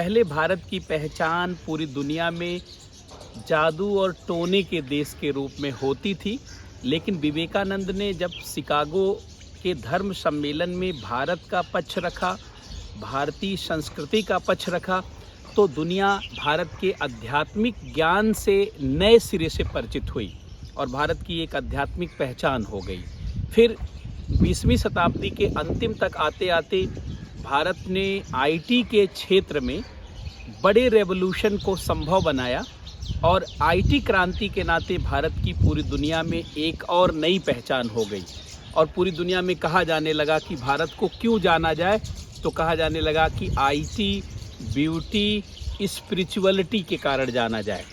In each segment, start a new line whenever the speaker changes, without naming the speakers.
पहले भारत की पहचान पूरी दुनिया में जादू और टोने के देश के रूप में होती थी, लेकिन विवेकानंद ने जब शिकागो के धर्म सम्मेलन में भारत का पक्ष रखा, भारतीय संस्कृति का पक्ष रखा, तो दुनिया भारत के आध्यात्मिक ज्ञान से नए सिरे से परिचित हुई और भारत की एक आध्यात्मिक पहचान हो गई। फिर 20वीं शताब्दी के अंतिम तक आते आते भारत ने आईटी के क्षेत्र में बड़े रेवोल्यूशन को संभव बनाया और आईटी क्रांति के नाते भारत की पूरी दुनिया में एक और नई पहचान हो गई और पूरी दुनिया में कहा जाने लगा कि भारत को क्यों जाना जाए, तो कहा जाने लगा कि आईटी, ब्यूटी, स्पिरिचुअलिटी के कारण जाना जाए।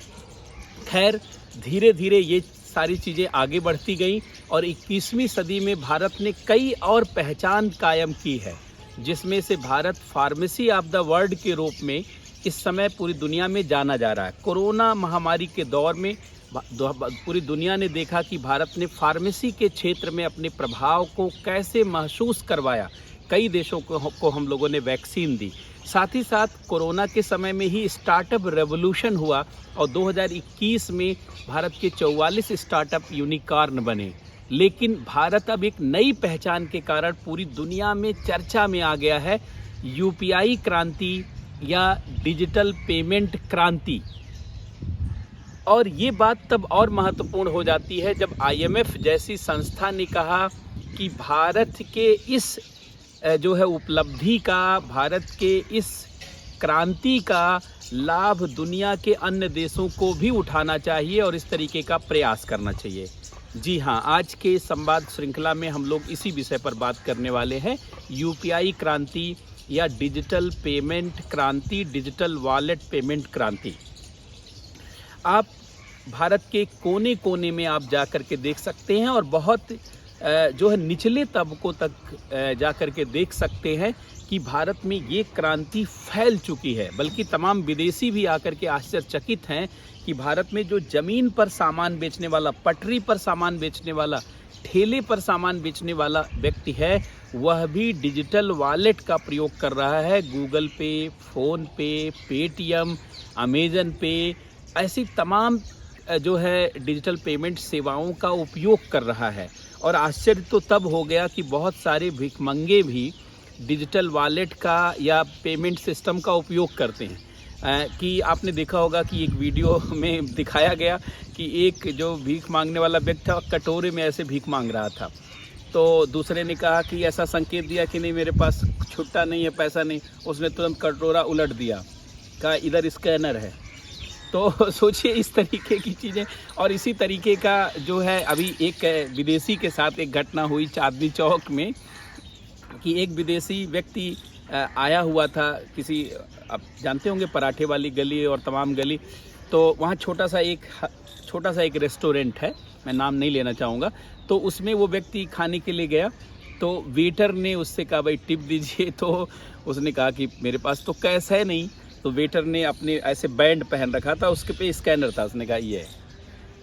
खैर, धीरे धीरे ये सारी चीज़ें आगे बढ़ती गई और 21वीं सदी में भारत ने कई और पहचान कायम की है, जिसमें से Bharat pharmacy of the world के रूप में इस समय पूरी दुनिया में जाना जा रहा है। कोरोना महामारी के दौर में पूरी दुनिया ने देखा कि भारत ने फार्मेसी के क्षेत्र में अपने प्रभाव को कैसे महसूस करवाया। कई देशों को हम लोगों ने वैक्सीन दी। साथ ही साथ कोरोना के समय में ही स्टार्टअप रेवोल्यूशन हुआ और 2021 में भारत के 44 स्टार्टअप यूनिकॉर्न बने। लेकिन भारत अब एक नई पहचान के कारण पूरी दुनिया में चर्चा में आ गया है, यूपीआई क्रांति या डिजिटल पेमेंट क्रांति। और ये बात तब और महत्वपूर्ण हो जाती है जब आईएमएफ जैसी संस्था ने कहा कि भारत के इस जो है उपलब्धि का, भारत के इस क्रांति का लाभ दुनिया के अन्य देशों को भी उठाना चाहिए और इस तरीके का प्रयास करना चाहिए। जी हाँ, आज के संवाद श्रृंखला में हम लोग इसी विषय पर बात करने वाले हैं, यूपीआई क्रांति या डिजिटल पेमेंट क्रांति, डिजिटल वॉलेट पेमेंट क्रांति। आप भारत के कोने कोने में आप जा कर के देख सकते हैं और बहुत जो है निचले तबकों तक जा कर के देख सकते हैं कि भारत में ये क्रांति फैल चुकी है। बल्कि तमाम विदेशी भी आकर के आश्चर्यचकित हैं कि भारत में जो ज़मीन पर सामान बेचने वाला, पटरी पर सामान बेचने वाला, ठेले पर सामान बेचने वाला व्यक्ति है, वह भी डिजिटल वॉलेट का प्रयोग कर रहा है। गूगल पे, फ़ोन पे, पेटीएम, अमेजन पे, ऐसी तमाम जो है डिजिटल पेमेंट सेवाओं का उपयोग कर रहा है। और आश्चर्य तो तब हो गया कि बहुत सारे भिखमंगे भी डिजिटल वॉलेट का या पेमेंट सिस्टम का उपयोग करते हैं। कि आपने देखा होगा कि एक वीडियो में दिखाया गया कि एक जो भीख मांगने वाला व्यक्ति था, कटोरे में ऐसे भीख मांग रहा था। तो दूसरे ने कहा कि ऐसा संकेत दिया कि नहीं, मेरे पास छुट्टा नहीं है, पैसा नहीं। उसने तुरंत कटोरा उलट दिया, कहा इधर स्कैनर है। तो सोचिए इस तरीके की चीज़ें। और इसी तरीके का जो है अभी एक विदेशी के साथ एक घटना हुई चांदनी चौक में कि एक विदेशी व्यक्ति आया हुआ था किसी, आप जानते होंगे पराठे वाली गली और तमाम गली, तो वहाँ छोटा सा एक रेस्टोरेंट है, मैं नाम नहीं लेना चाहूँगा। तो उसमें वो व्यक्ति खाने के लिए गया, तो वेटर ने उससे कहा भाई टिप दीजिए। तो उसने कहा कि मेरे पास तो कैश है नहीं। तो वेटर ने अपने ऐसे बैंड पहन रखा था, उसके पे स्कैनर था। उसने कहा ये है,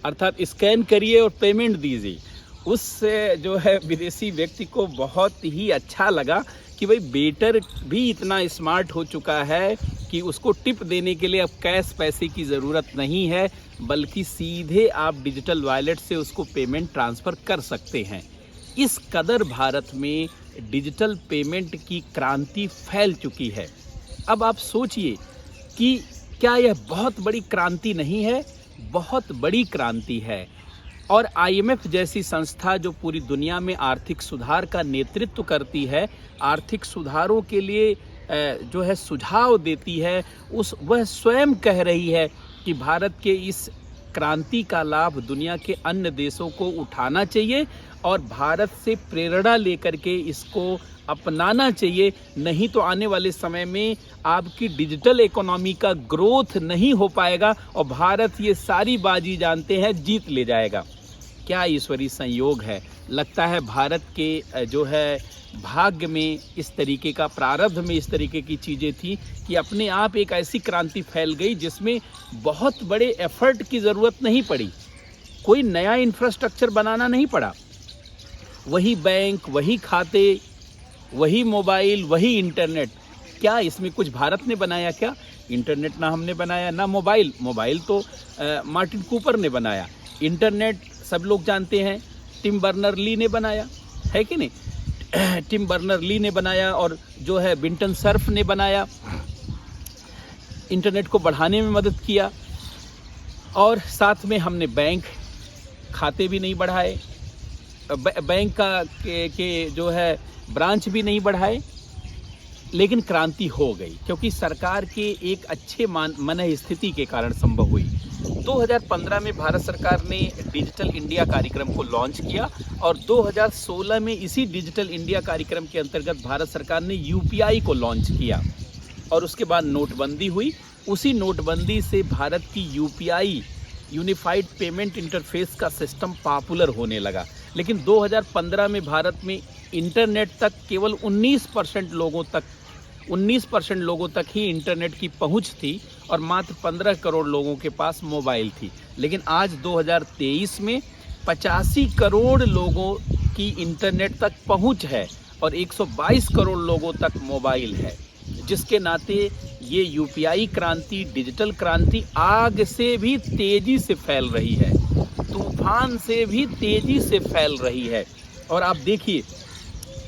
अर्थात स्कैन करिए और पेमेंट दीजिए। उस जो है विदेशी व्यक्ति को बहुत ही अच्छा लगा कि भाई वेटर भी इतना स्मार्ट हो चुका है कि उसको टिप देने के लिए अब कैश पैसे की ज़रूरत नहीं है, बल्कि सीधे आप डिजिटल वॉलेट से उसको पेमेंट ट्रांसफ़र कर सकते हैं। इस कदर भारत में डिजिटल पेमेंट की क्रांति फैल चुकी है। अब आप सोचिए कि क्या यह बहुत बड़ी क्रांति नहीं है? बहुत बड़ी क्रांति है। और आईएमएफ जैसी संस्था जो पूरी दुनिया में आर्थिक सुधार का नेतृत्व करती है, आर्थिक सुधारों के लिए जो है सुझाव देती है, वह स्वयं कह रही है कि भारत के इस क्रांति का लाभ दुनिया के अन्य देशों को उठाना चाहिए और भारत से प्रेरणा लेकर के इसको अपनाना चाहिए। नहीं तो आने वाले समय में आपकी डिजिटल इकोनॉमी का ग्रोथ नहीं हो पाएगा और भारत ये सारी बाजी जानते हैं जीत ले जाएगा। क्या ईश्वरीय संयोग है। लगता है भारत के जो है भाग्य में इस तरीके का, प्रारब्ध में इस तरीके की चीज़ें थी कि अपने आप एक ऐसी क्रांति फैल गई जिसमें बहुत बड़े एफर्ट की ज़रूरत नहीं पड़ी, कोई नया इंफ्रास्ट्रक्चर बनाना नहीं पड़ा। वही बैंक, वही खाते, वही मोबाइल, वही इंटरनेट। क्या इसमें कुछ भारत ने बनाया क्या? इंटरनेट ना हमने बनाया, ना मोबाइल। मोबाइल तो मार्टिन कूपर ने बनाया। इंटरनेट सब लोग जानते हैं टिम बर्नर ली ने बनाया, है कि नहीं? टिम बर्नर ली ने बनाया, और जो है विंटन सर्फ ने बनाया। इंटरनेट को बढ़ाने में मदद किया, और साथ में हमने बैंक खाते भी नहीं बढ़ाए, बैंक के जो है ब्रांच भी नहीं बढ़ाए, लेकिन क्रांति हो गई क्योंकि सरकार के एक अच्छे मन स्थिति के कारण संभव हुई। 2015 में भारत सरकार ने डिजिटल इंडिया कार्यक्रम को लॉन्च किया, और 2016 में इसी डिजिटल इंडिया कार्यक्रम के अंतर्गत भारत सरकार ने यूपीआई को लॉन्च किया, और उसके बाद नोटबंदी हुई। उसी नोटबंदी से भारत की यूपीआई यूनिफाइड पेमेंट इंटरफेस का सिस्टम पॉपुलर होने लगा। लेकिन 2015 में भारत में इंटरनेट तक केवल 19% लोगों तक ही इंटरनेट की पहुंच थी, और मात्र 15 करोड़ लोगों के पास मोबाइल थी। लेकिन आज 2023 में 85 करोड़ लोगों की इंटरनेट तक पहुंच है, और 122 करोड़ लोगों तक मोबाइल है, जिसके नाते ये यूपीआई क्रांति, डिजिटल क्रांति आग से भी तेजी से फैल रही है, तूफान से भी तेजी से फैल रही है। और आप देखिए,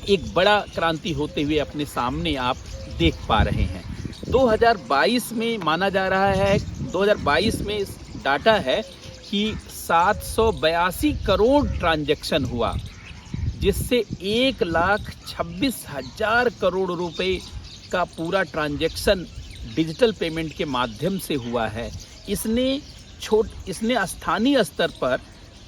एक बड़ा क्रांति होते हुए अपने सामने आप देख पा रहे हैं। 2022 में माना जा रहा है, 2022 में डाटा है कि 782 करोड़ ट्रांजैक्शन हुआ, जिससे 1,26,000 करोड़ रुपए का पूरा ट्रांजैक्शन डिजिटल पेमेंट के माध्यम से हुआ है। इसने स्थानीय स्तर पर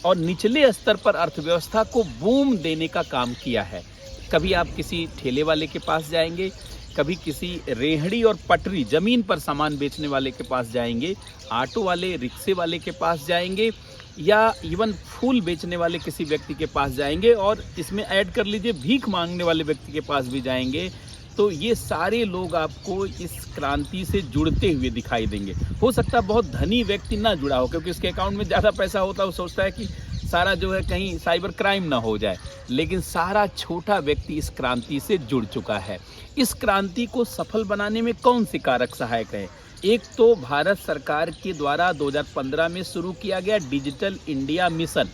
और निचले स्तर पर अर्थव्यवस्था को बूम देने का काम किया है। कभी आप किसी ठेले वाले के पास जाएंगे, कभी किसी रेहड़ी और पटरी ज़मीन पर सामान बेचने वाले के पास जाएंगे, ऑटो वाले, रिक्शे वाले के पास जाएंगे, या इवन फूल बेचने वाले किसी व्यक्ति के पास जाएंगे, और इसमें ऐड कर लीजिए भीख मांगने वाले व्यक्ति के पास भी जाएंगे, तो ये सारे लोग आपको इस क्रांति से जुड़ते हुए दिखाई देंगे। हो सकता है बहुत धनी व्यक्ति ना जुड़ा हो, क्योंकि उसके अकाउंट में ज़्यादा पैसा होता है, वो सोचता है कि सारा जो है कहीं साइबर क्राइम ना हो जाए, लेकिन सारा छोटा व्यक्ति इस क्रांति से जुड़ चुका है। इस क्रांति को सफल बनाने में कौन से कारक सहायक है? एक तो भारत सरकार के द्वारा 2015 में शुरू किया गया डिजिटल इंडिया मिशन,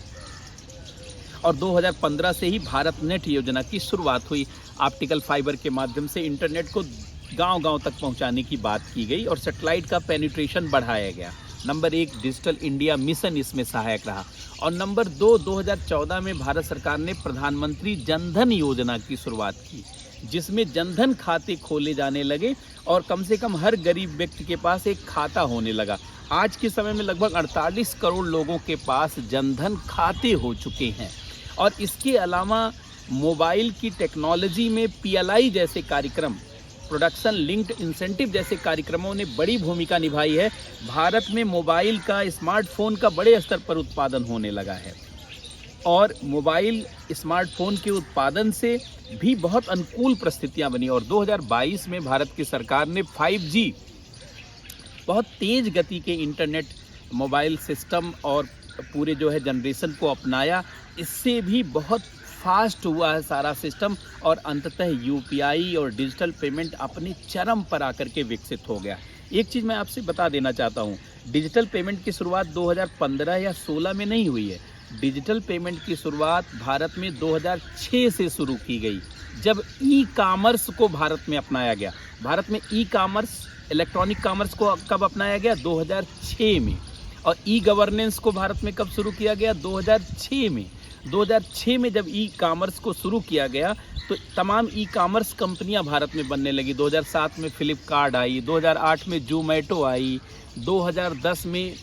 और 2015 से ही भारत नेट योजना की शुरुआत हुई। ऑप्टिकल फाइबर के माध्यम से इंटरनेट को गांव-गांव तक पहुंचाने की बात की गई, और सैटेलाइट का पेनिट्रेशन बढ़ाया गया। नंबर 1 डिजिटल इंडिया मिशन इसमें सहायक रहा। और नंबर 2, 2014 में भारत सरकार ने प्रधानमंत्री जनधन योजना की शुरुआत की, जिसमें जनधन खाते खोले जाने लगे, और कम से कम हर गरीब व्यक्ति के पास एक खाता होने लगा। आज के समय में लगभग 48 करोड़ लोगों के पास जनधन खाते हो चुके हैं। और इसके अलावा मोबाइल की टेक्नोलॉजी में PLI जैसे कार्यक्रम, प्रोडक्शन लिंक्ड इंसेंटिव जैसे कार्यक्रमों ने बड़ी भूमिका निभाई है। भारत में मोबाइल का, स्मार्टफोन का बड़े स्तर पर उत्पादन होने लगा है, और मोबाइल स्मार्टफोन के उत्पादन से भी बहुत अनुकूल परिस्थितियां बनी। और 2022 में भारत की सरकार ने 5G, बहुत तेज गति के इंटरनेट मोबाइल सिस्टम और पूरे जो है जनरेशन को अपनाया। इससे भी बहुत फास्ट हुआ है सारा सिस्टम, और अंततः यूपीआई और डिजिटल पेमेंट अपने चरम पर आकर के विकसित हो गया। एक चीज़ मैं आपसे बता देना चाहता हूँ, डिजिटल पेमेंट की शुरुआत 2015 या 16 में नहीं हुई है। डिजिटल पेमेंट की शुरुआत भारत में 2006 से शुरू की गई, जब ई-कॉमर्स को भारत में अपनाया गया। भारत में ई-कॉमर्स, इलेक्ट्रॉनिक कॉमर्स को कब अपनाया गया? 2006 में। और ई-गवर्नेंस को भारत में कब शुरू किया गया? 2006 में। 2006 में जब ई-कॉमर्स को शुरू किया गया, तो तमाम ई-कॉमर्स कंपनियां भारत में बनने लगी। 2007 में फ्लिपकार्ट आई, 2008 में जोमेटो आई, 2010 में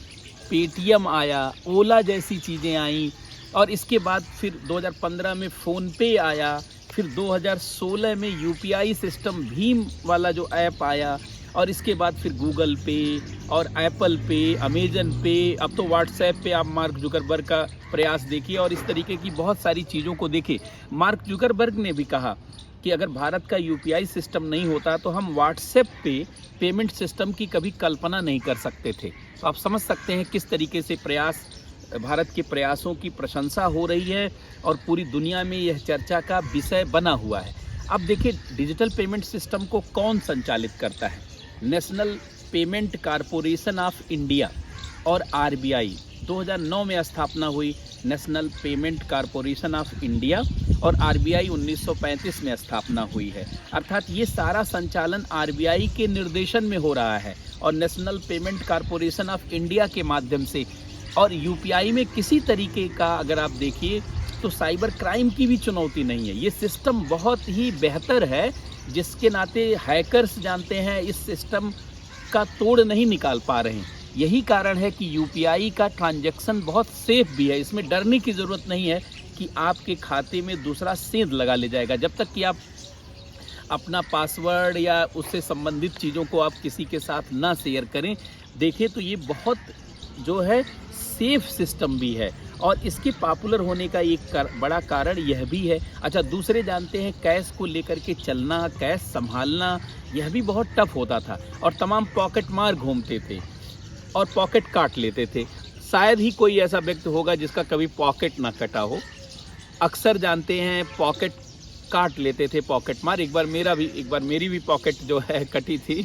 पेटीएम आया, ओला जैसी चीज़ें आईं, और इसके बाद फिर 2015 में फ़ोनपे आया, फिर 2016 में यूपीआई सिस्टम भीम वाला जो ऐप आया, और इसके बाद फिर गूगल पे और एप्पल पे, अमेजन पे, अब तो व्हाट्सएप पे आप मार्क जुकरबर्ग का प्रयास देखिए, और इस तरीके की बहुत सारी चीज़ों को देखिए। मार्क जुकरबर्ग ने भी कहा कि अगर भारत का यूपीआई सिस्टम नहीं होता तो हम व्हाट्सएप पे पेमेंट सिस्टम की कभी कल्पना नहीं कर सकते थे। तो आप समझ सकते हैं किस तरीके से प्रयास, भारत के प्रयासों की प्रशंसा हो रही है, और पूरी दुनिया में यह चर्चा का विषय बना हुआ है। अब देखिए, डिजिटल पेमेंट सिस्टम को कौन संचालित करता है? National payment corporation of India और आरबीआई 2009 में स्थापना हुई, national payment corporation of India, और आरबीआई 1935 में स्थापना हुई है। अर्थात ये सारा संचालन आरबीआई के निर्देशन में हो रहा है और national payment corporation of India के माध्यम से। और यूपीआई में किसी तरीके का अगर आप देखिए तो साइबर क्राइम की भी चुनौती नहीं है। ये सिस्टम बहुत ही बेहतर है, जिसके नाते हैकर्स जानते हैं इस सिस्टम का तोड़ नहीं निकाल पा रहे हैं। यही कारण है कि यूपीआई का ट्रांजैक्शन बहुत सेफ भी है। इसमें डरने की ज़रूरत नहीं है कि आपके खाते में दूसरा सेंध लगा ले जाएगा। जब तक कि आप अपना पासवर्ड या उससे संबंधित चीज़ों को आप किसी के साथ ना शेयर करें, देखें तो ये बहुत जो है सेफ सिस्टम भी है। और इसके पॉपुलर होने का एक बड़ा कारण यह भी है। अच्छा, दूसरे जानते हैं कैश को लेकर के चलना, कैश संभालना यह भी बहुत टफ होता था और तमाम पॉकेट मार घूमते थे और पॉकेट काट लेते थे। शायद ही कोई ऐसा व्यक्ति होगा जिसका कभी पॉकेट ना कटा हो। अक्सर जानते हैं पॉकेट काट लेते थे पॉकेट मार। एक बार मेरी भी पॉकेट जो है कटी थी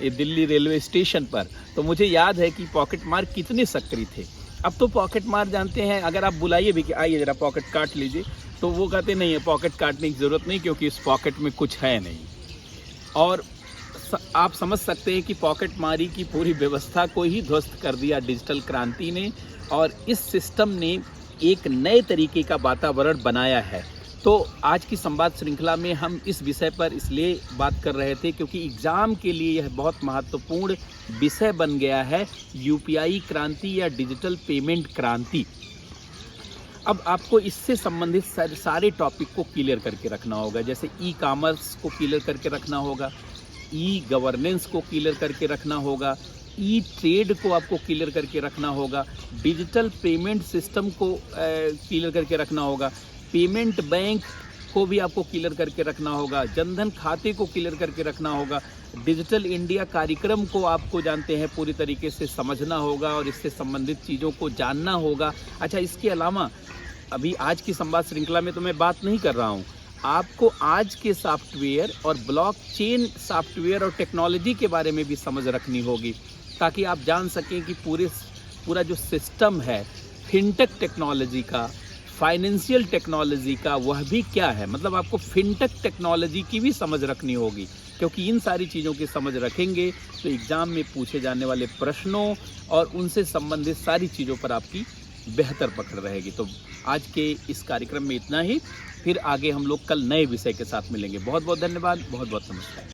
दिल्ली रेलवे स्टेशन पर। तो मुझे याद है कि पॉकेट मार कितने सक्रिय थे। अब तो पॉकेट मार जानते हैं, अगर आप बुलाइए भी कि आइए ज़रा पॉकेट काट लीजिए, तो वो कहते नहीं है पॉकेट काटने की ज़रूरत नहीं, क्योंकि इस पॉकेट में कुछ है नहीं। और आप समझ सकते हैं कि पॉकेट मारी की पूरी व्यवस्था को ही ध्वस्त कर दिया डिजिटल क्रांति ने, और इस सिस्टम ने एक नए तरीके का वातावरण बनाया है। तो आज की संवाद श्रृंखला में हम इस विषय पर इसलिए बात कर रहे थे क्योंकि एग्ज़ाम के लिए यह बहुत महत्वपूर्ण विषय बन गया है, यूपीआई क्रांति या डिजिटल पेमेंट क्रांति। अब आपको इससे संबंधित सारे टॉपिक को क्लियर करके रखना होगा, जैसे ई कॉमर्स को क्लियर करके रखना होगा, ई गवर्नेंस को क्लियर करके रखना होगा, ई ट्रेड को आपको क्लियर करके रखना होगा, डिजिटल पेमेंट सिस्टम को क्लियर करके रखना होगा, पेमेंट बैंक को भी आपको क्लियर करके रखना होगा, जनधन खाते को क्लियर करके रखना होगा, डिजिटल इंडिया कार्यक्रम को आपको जानते हैं पूरी तरीके से समझना होगा और इससे संबंधित चीज़ों को जानना होगा। अच्छा, इसके अलावा अभी आज की संवाद श्रृंखला में तो मैं बात नहीं कर रहा हूँ, आपको आज के सॉफ्टवेयर और ब्लॉकचेन सॉफ्टवेयर और टेक्नोलॉजी के बारे में भी समझ रखनी होगी, ताकि आप जान सकें कि पूरा जो सिस्टम है फिनटेक टेक्नोलॉजी का, फाइनेंशियल टेक्नोलॉजी का, वह भी क्या है। मतलब आपको फिनटेक टेक्नोलॉजी की भी समझ रखनी होगी, क्योंकि इन सारी चीज़ों की समझ रखेंगे तो एग्ज़ाम में पूछे जाने वाले प्रश्नों और उनसे संबंधित सारी चीज़ों पर आपकी बेहतर पकड़ रहेगी। तो आज के इस कार्यक्रम में इतना ही, फिर आगे हम लोग कल नए विषय के साथ मिलेंगे। बहुत बहुत धन्यवाद, बहुत बहुत नमस्कार।